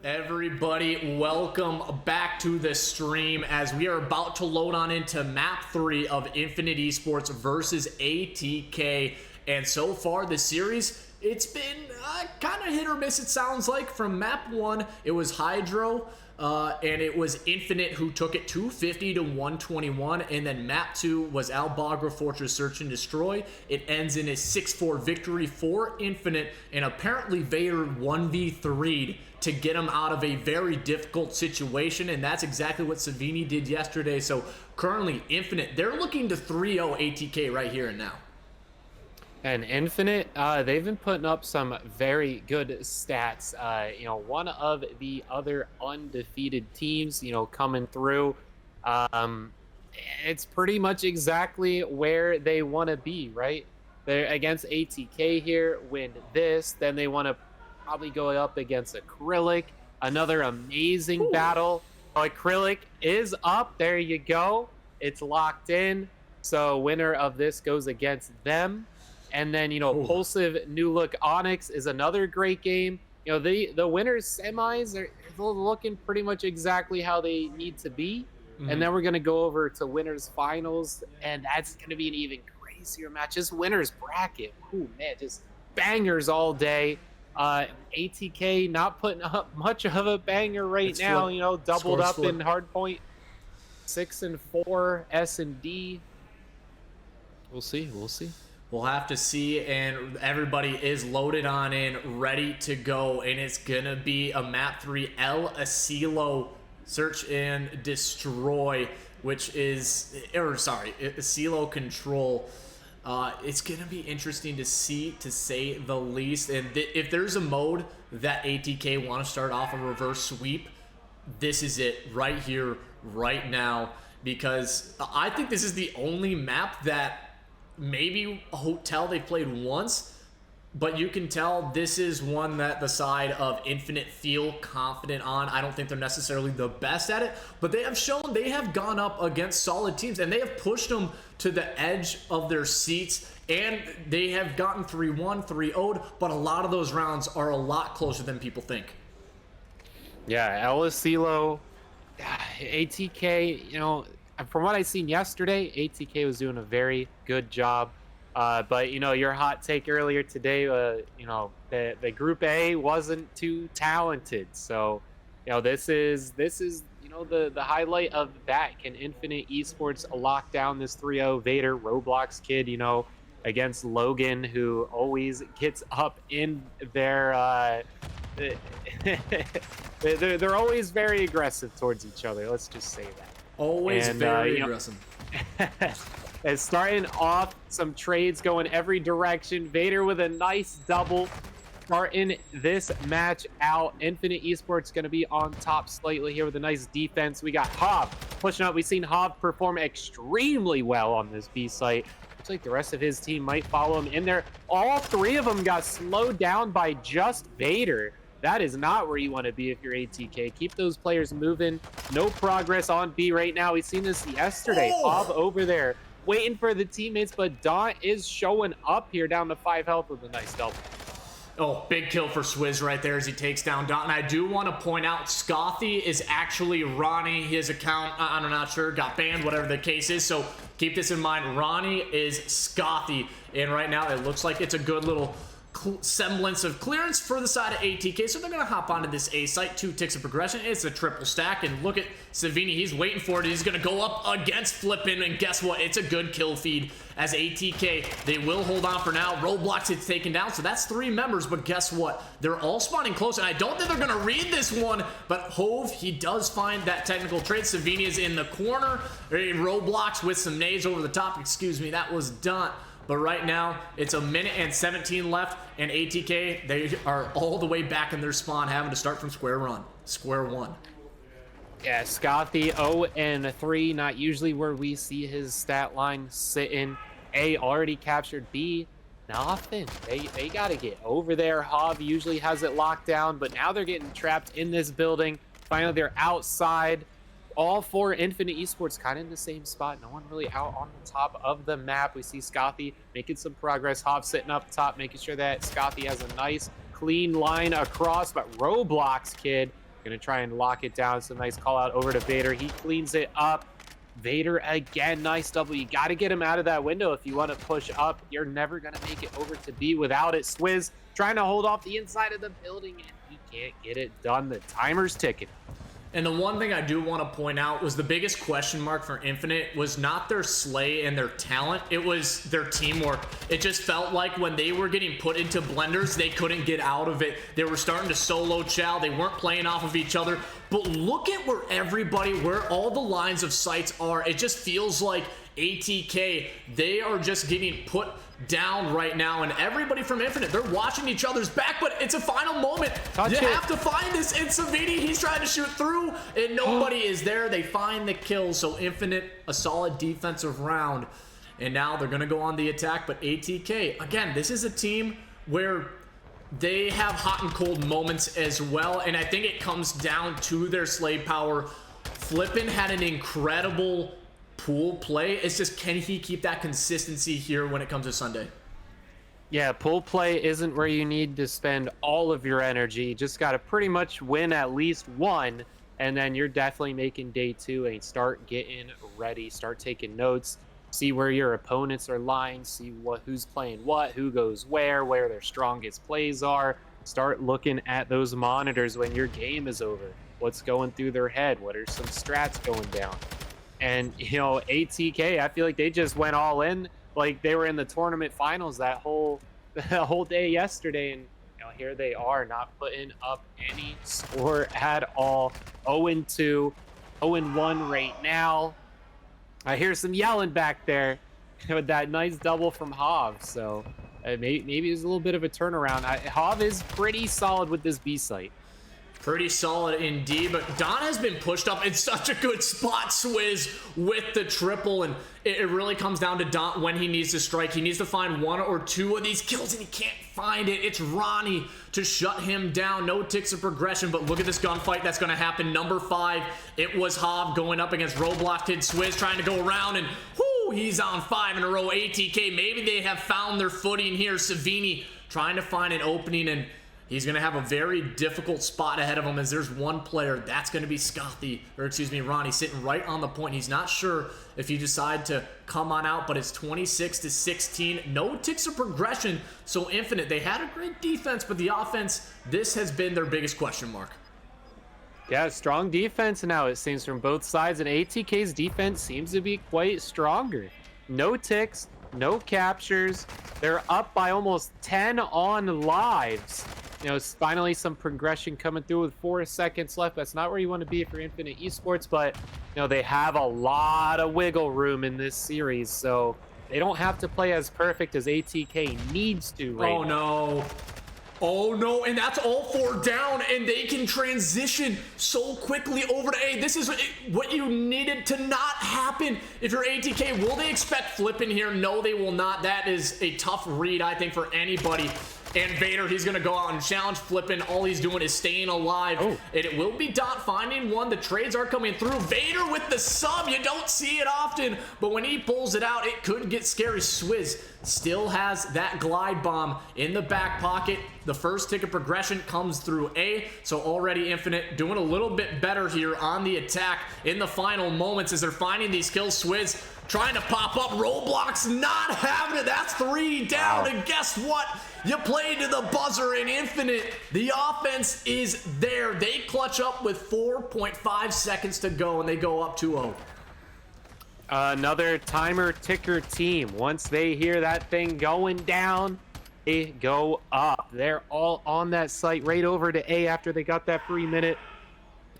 Everybody, welcome back to the stream as we are about to load on into map 3 of Infinite Esports versus ATK. And so far this series, it's been kind of hit or miss, it sounds like. From map 1, it was Hydro and it was Infinite who took it 250 to 121. And then map 2 was Al Bagra Fortress Search and Destroy. It ends in a 6-4 victory for Infinite, and apparently Vader 1v3'd to get him out of a very difficult situation, and that's exactly what Savini did yesterday. So currently Infinite, they're looking to 3-0 ATK right here and now. And Infinite, they've been putting up some very good stats. One of the other undefeated teams, coming through. It's pretty much exactly where they want to be, right? They're against ATK here, win this, then they want to probably go up against Acrylic. Another amazing battle. Acrylic is up. There you go. It's locked in. So winner of this goes against them. And then, Pulsive New Look Onyx is another great game. The winners semis are looking pretty much exactly how they need to be. And then we're going to go over to winners finals, and that's going to be an even crazier match. This winners bracket, ooh man, just bangers all day. ATK not putting up much of a banger right now. Doubled up in hardpoint. 6-4 S&D. We'll see. We'll have to see, and everybody is loaded on in, ready to go, and it's gonna be a map 3 El Asilo Search and Destroy, which is, Asilo Control. It's gonna be interesting to see, to say the least. And if there's a mode that ATK want to start off a reverse sweep, this is it right here, right now, because I think this is the only map that maybe a hotel they played once, but you can tell this is one that the side of Infinite feel confident on. I don't think they're necessarily the best at it, but they have shown they have gone up against solid teams, and they have pushed them to the edge of their seats, and they have gotten 3-1, 3-0'd, but a lot of those rounds are a lot closer than people think. Yeah, El Asilo, ATK, from what I seen yesterday, ATK was doing a very good job. But your hot take earlier today, the Group A wasn't too talented. So, this is the highlight of that. Can Infinite Esports lock down this 3-0 Vader Roblox kid? Against Logan, who always gets up in their. They're always very aggressive towards each other. Let's just say that. Always very aggressive. And starting off, some trades going every direction. Vader with a nice double, starting this match out. Infinite Esports going to be on top slightly here with a nice defense. We got Hob pushing up. We've seen Hob perform extremely well on this B site. Looks like the rest of his team might follow him in there. All three of them got slowed down by just Vader. That is not where you want to be if you're ATK. Keep those players moving. No progress on B right now. We've seen this yesterday. Hob over there waiting for the teammates, but Daunt is showing up here down to 5 health with a nice double. Oh, big kill for Swiz right there as he takes down Daunt. And I do want to point out, Scothy is actually Ronnie. His account, I'm not sure, got banned, whatever the case is. So keep this in mind. Ronnie is Scothy. And right now it looks like it's a good little semblance of clearance for the side of ATK, so they're gonna hop onto this A site. 2 ticks of progression. It's a triple stack, and look at Savini. He's waiting for it. He's gonna go up against Flippin', and guess what? It's a good kill feed as ATK. They will hold on for now. Roblox is taken down, so that's 3 members, but guess what? They're all spawning close, and I don't think they're gonna read this one, but Hove, he does find that technical trade. Savini is in the corner. Roblox with some nades over the top. Excuse me, that was Daunt. But right now, it's 1:17 left, and ATK, they are all the way back in their spawn, having to start from square one. Yeah, Scothy 0-3, not usually where we see his stat line sitting. A already captured. B, nothing. They got to get over there. Hob usually has it locked down, but now they're getting trapped in this building. Finally, they're outside. All 4 Infinite Esports kind of in the same spot. No one really out on the top of the map. We see Scothy making some progress. Hob sitting up top, making sure that Scothy has a nice, clean line across. But Roblox kid Gonna try and lock it down. Some nice call out over to Vader. He cleans it up. Vader again, nice double. You got to get him out of that window if you want to push up. You're never going to make it over to B without it. Swiz trying to hold off the inside of the building, and he can't get it done. The timer's ticking. And the one thing I do want to point out was the biggest question mark for Infinite was not their slay and their talent, it was their teamwork. It just felt like when they were getting put into blenders, they couldn't get out of it. They were starting to solo chow, they weren't playing off of each other. But look at where all the lines of sights are. It just feels like ATK, they are just getting put down right now, and everybody from Infinite, they're watching each other's back, but it's a final moment. You have to find this. It's Savini, he's trying to shoot through, and nobody is there. They find the kill, so Infinite, a solid defensive round, and now they're gonna go on the attack. But ATK, again, this is a team where they have hot and cold moments as well, and I think it comes down to their slave power. Flippin had an incredible pool play. It's just, can he keep that consistency here when it comes to Sunday? Yeah, pool play isn't where you need to spend all of your energy. You just got to pretty much win at least one, and then you're definitely making day two and start getting ready, start taking notes, see where your opponents are lying, see who's playing what, who goes where their strongest plays are. Start looking at those monitors when your game is over. What's going through their head? What are some strats going down? And, you know, ATK, I feel like they just went all in. Like they were in the tournament finals that whole day yesterday. And, you know, here they are not putting up any score at all. 0-2, 0-1 right now. I hear some yelling back there with that nice double from Hav. So maybe it's a little bit of a turnaround. Hav is pretty solid with this B site. Pretty solid indeed, but Daunt has been pushed up in such a good spot, Swiz, with the triple, and it really comes down to Daunt when he needs to strike. He needs to find one or two of these kills, and he can't find it. It's Ronnie to shut him down. No ticks of progression, but look at this gunfight that's going to happen. Number 5, it was Hav going up against Roblox Kid Swiz, trying to go around, and whoo, he's on 5 in a row. ATK, maybe they have found their footing here. Savini trying to find an opening, and he's going to have a very difficult spot ahead of him as there's one player. That's going to be Ronnie, sitting right on the point. He's not sure if he decide to come on out, but it's 26-16. No ticks of progression. So Infinite, they had a great defense, but the offense, this has been their biggest question mark. Yeah, strong defense now, it seems, from both sides, and ATK's defense seems to be quite stronger. No ticks, no captures. They're up by almost 10 on lives. You know, it's finally some progression coming through with 4 seconds left. That's not where you want to be if you're Infinite Esports, but, you know, they have a lot of wiggle room in this series, so they don't have to play as perfect as ATK needs to right now. No. Oh no, and that's all 4 down, and they can transition so quickly over to A. This is what you needed to not happen if you're ATK. Will they expect flipping here? No, they will not. That is a tough read, I think, for anybody. And Vader, he's going to go out and challenge flipping. All he's doing is staying alive. And it will be Daunt finding one. The trades are coming through. Vader with the sub. You don't see it often, but when he pulls it out, it could get scary. Swiz still has that glide bomb in the back pocket. The first tick of progression comes through A, so already Infinite doing a little bit better here on the attack in the final moments as they're finding these kills. Swiz trying to pop up. Roblox not having it. That's 3 down, and guess what? You play to the buzzer in Infinite. The offense is there. They clutch up with 4.5 seconds to go, and they go up 2-0. Another timer ticker team. Once they hear that thing going down, they go up. They're all on that site right over to A after they got that free minute.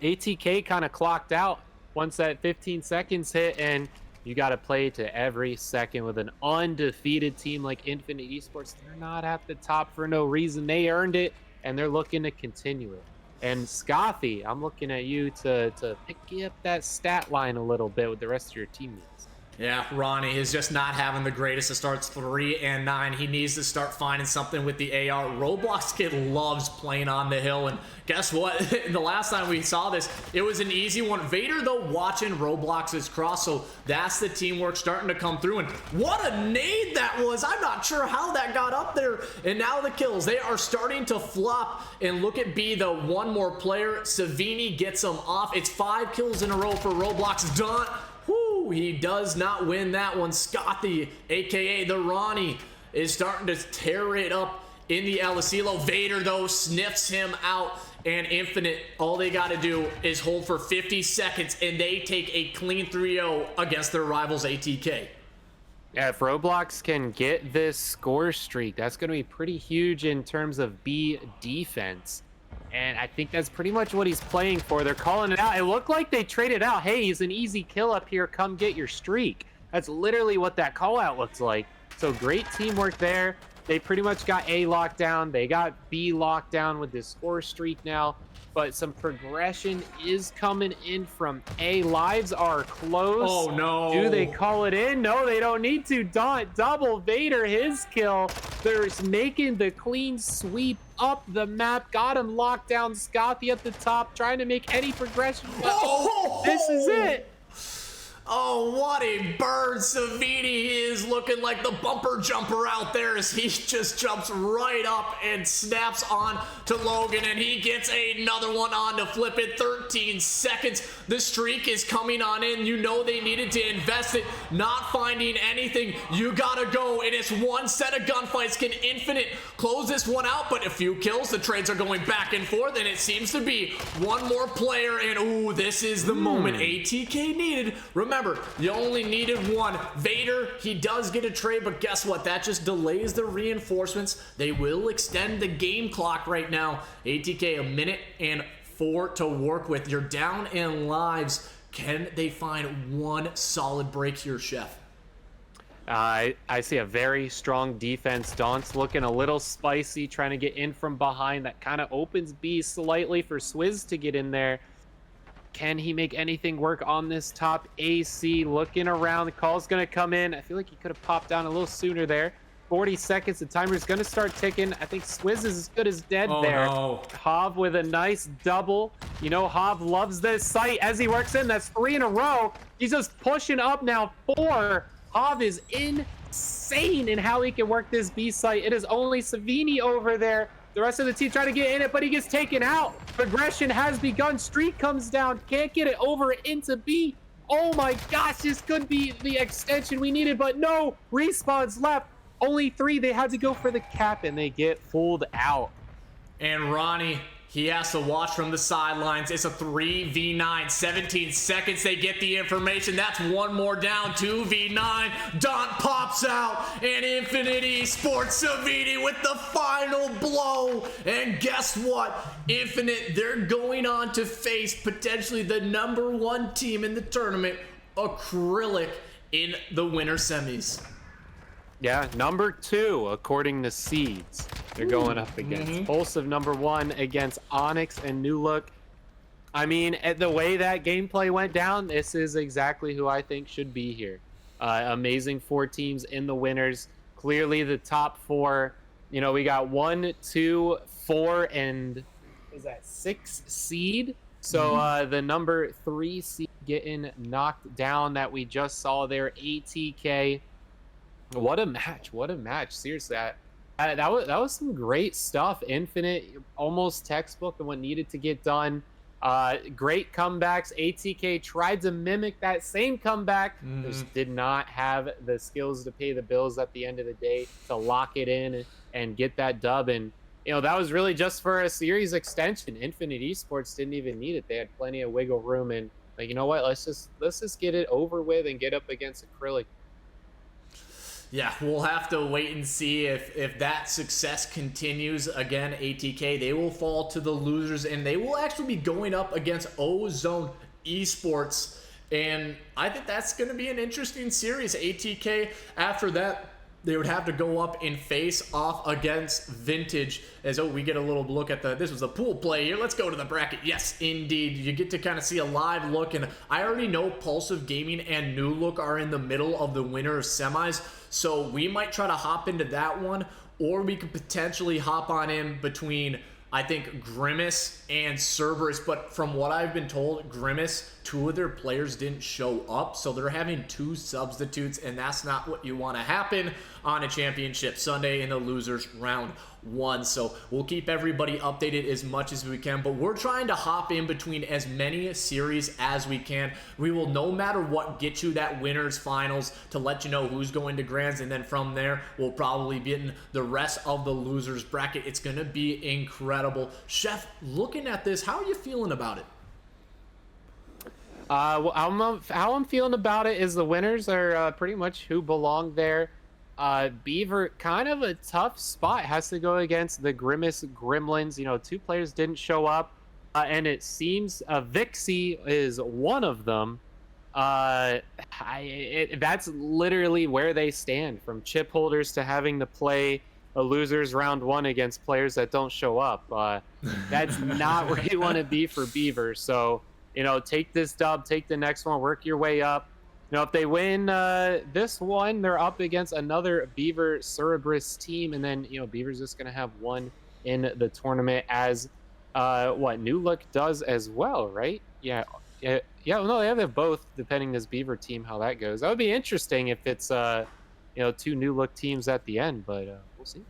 ATK kind of clocked out once that 15 seconds hit, and you got to play to every second with an undefeated team like Infinite Esports. They're not at the top for no reason. They earned it, and they're looking to continue it. And Scothy, I'm looking at you to pick up that stat line a little bit with the rest of your teammates. Yeah, Ronnie is just not having the greatest of starts. 3 and 9. He needs to start finding something with the AR. Roblox kid loves playing on the hill, and guess what? The last time we saw this, it was an easy one. Vader, though, watching Roblox's cross, so that's the teamwork starting to come through, and what a nade that was. I'm not sure how that got up there, and now the kills, they are starting to flop, and look at B, though, one more player. Savini gets him off. It's 5 kills in a row for Roblox. Daunt, whoo, he does not win that one. Scotty, aka the Ronnie, is starting to tear it up in the El Asilo. Vader, though, sniffs him out, and Infinite, all they got to do is hold for 50 seconds, and they take a clean 3-0 against their rivals, ATK. Yeah, if Roblox can get this score streak, that's going to be pretty huge in terms of B defense. And I think that's pretty much what he's playing for. They're calling it out. It looked like they traded out. Hey, he's an easy kill up here. Come get your streak. That's literally what that call out looks like. So great teamwork there. They pretty much got A locked down. They got B locked down with this score streak now. But some progression is coming in from A. Lives are close. Oh, no. Do they call it in? No, they don't need to. Daunt, double Vader, his kill. They're making the clean sweep up the map. Got him locked down. Scotty at the top, trying to make any progression. Oh! This is it. Oh, what a bird. Savini is looking like the bumper jumper out there as he just jumps right up and snaps on to Logan, and he gets another one on to flip it. 13 seconds. The streak is coming on in. You know they needed to invest it. Not finding anything. You gotta go, and it's one set of gunfights. Can Infinite close this one out? But a few kills. The trades are going back and forth, and it seems to be one more player, and ooh, this is the moment ATK needed. Remember, you only needed one. Vader, he does get a trade, but guess what? That just delays the reinforcements. They will extend the game clock right now. ATK, 1:04 to work with. You're down in lives. Can they find one solid break here, Chef? I see a very strong defense. Daunt's looking a little spicy, trying to get in from behind. That kind of opens B slightly for Swiz to get in there. Can he make anything work on this top? AC looking around. The call's going to come in. I feel like he could have popped down a little sooner there. 40 seconds. The timer's going to start ticking. I think Swiz is as good as dead there. No. Hav with a nice double. You know, Hav loves this site as he works in. That's 3 in a row. He's just pushing up now. 4. Hav is insane in how he can work this B site. It is only Savini over there. The rest of the team trying to get in it, but he gets taken out. Progression has begun. Streak comes down. Can't get it over into B. Oh my gosh, this could be the extension we needed, but no. Respawns left. Only 3. They had to go for the cap, and they get fooled out. And Ronnie, he has to watch from the sidelines. It's a 3v9. 17 seconds. They get the information. That's one more down. 2v9. Daunt pops out. And Infinite eSports Savini with the final blow. And guess what? Infinite, they're going on to face potentially the #1 team in the tournament, Acrylic, in the winter semis. Yeah, #2 according to seeds. They're going up against Pulse of #1 against Onyx and New Look. I mean, the way that gameplay went down, this is exactly who I think should be here. Amazing 4 teams in the winners. Clearly the top 4. You know, we got 1, 2, 4, and is that 6 seed? So the #3 seed getting knocked down that we just saw there, ATK. What a match. What a match. Seriously, that was some great stuff. Infinite, almost textbook and what needed to get done. Great comebacks. ATK tried to mimic that same comeback. Just did not have the skills to pay the bills at the end of the day to lock it in and get that dub. And, you know, that was really just for a series extension. Infinite eSports didn't even need it. They had plenty of wiggle room. And, like, you know what? Let's just get it over with and get up against Acrylic. Yeah, we'll have to wait and see if that success continues. Again, ATK, they will fall to the losers, and they will actually be going up against Ozone Esports. And I think that's going to be an interesting series. ATK, after that they would have to go up and face off against Vintage. As we get a little look at this was a pool play here. Let's go to the bracket. Yes, indeed. You get to kind of see a live look, and I already know Pulsive Gaming and New Look are in the middle of the winner semis, so we might try to hop into that one, or we could potentially hop on in between, I think, Grimace and Cerberus. But from what I've been told, Grimace, 2 of their players didn't show up, so they're having 2 substitutes, and that's not what you want to happen on a championship Sunday in the losers round 1. So we'll keep everybody updated as much as we can, but we're trying to hop in between as many series as we can. We will, no matter what, get you that winners finals to let you know who's going to grands, and then from there we'll probably be in the rest of the losers bracket. It's going to be incredible. Chef, looking at this, how are you feeling about it? Well, how I'm feeling about it is the winners are pretty much who belong there. Beaver, kind of a tough spot, has to go against the Grimace Gremlins. You know, 2 players didn't show up, and it seems Vixie is one of them. That's literally where they stand, from chip holders to having to play a losers round 1 against players that don't show up. That's not where you want to be for Beaver. So, you know, take this dub, take the next one, work your way up. You know, if they win this one, they're up against another Beaver Cerberus team, and then, you know, Beaver's just going to have one in the tournament, as what New Look does as well, right? Yeah, no, they have both, depending this Beaver team how that goes. That would be interesting if it's you know, 2 New Look teams at the end, but we'll see.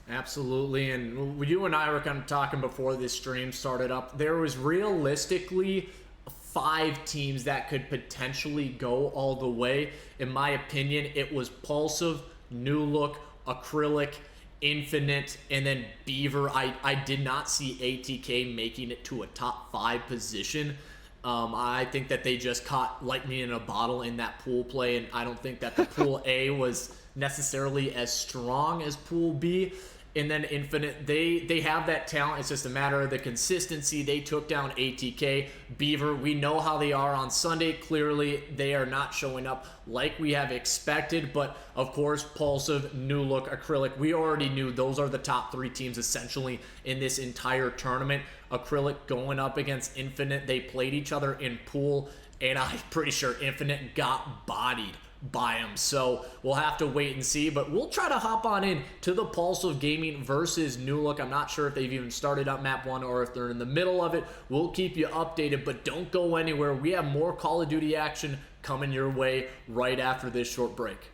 Absolutely. And you and I were kind of talking before this stream started up. There was realistically 5 teams that could potentially go all the way. In my opinion, it was Pulsive, New Look, Acrylic, Infinite, and then Beaver. I did not see ATK making it to a top 5 position. I think that they just caught lightning in a bottle in that pool play, and I don't think that the pool A was necessarily as strong as pool B. And then Infinite, they have that talent. It's just a matter of the consistency. They took down ATK. Beaver, we know how they are on Sunday. Clearly, they are not showing up like we have expected. But, of course, Pulsive, New Look, Acrylic, we already knew those are the top 3 teams essentially in this entire tournament. Acrylic going up against Infinite. They played each other in pool, and I'm pretty sure Infinite got bodied by him. So we'll have to wait and see, but we'll try to hop on in to the Pulsive Gaming versus New Look. I'm not sure if they've even started up map 1 or if they're in the middle of it. We'll keep you updated, but don't go anywhere. We have more Call of Duty action coming your way right after this short break.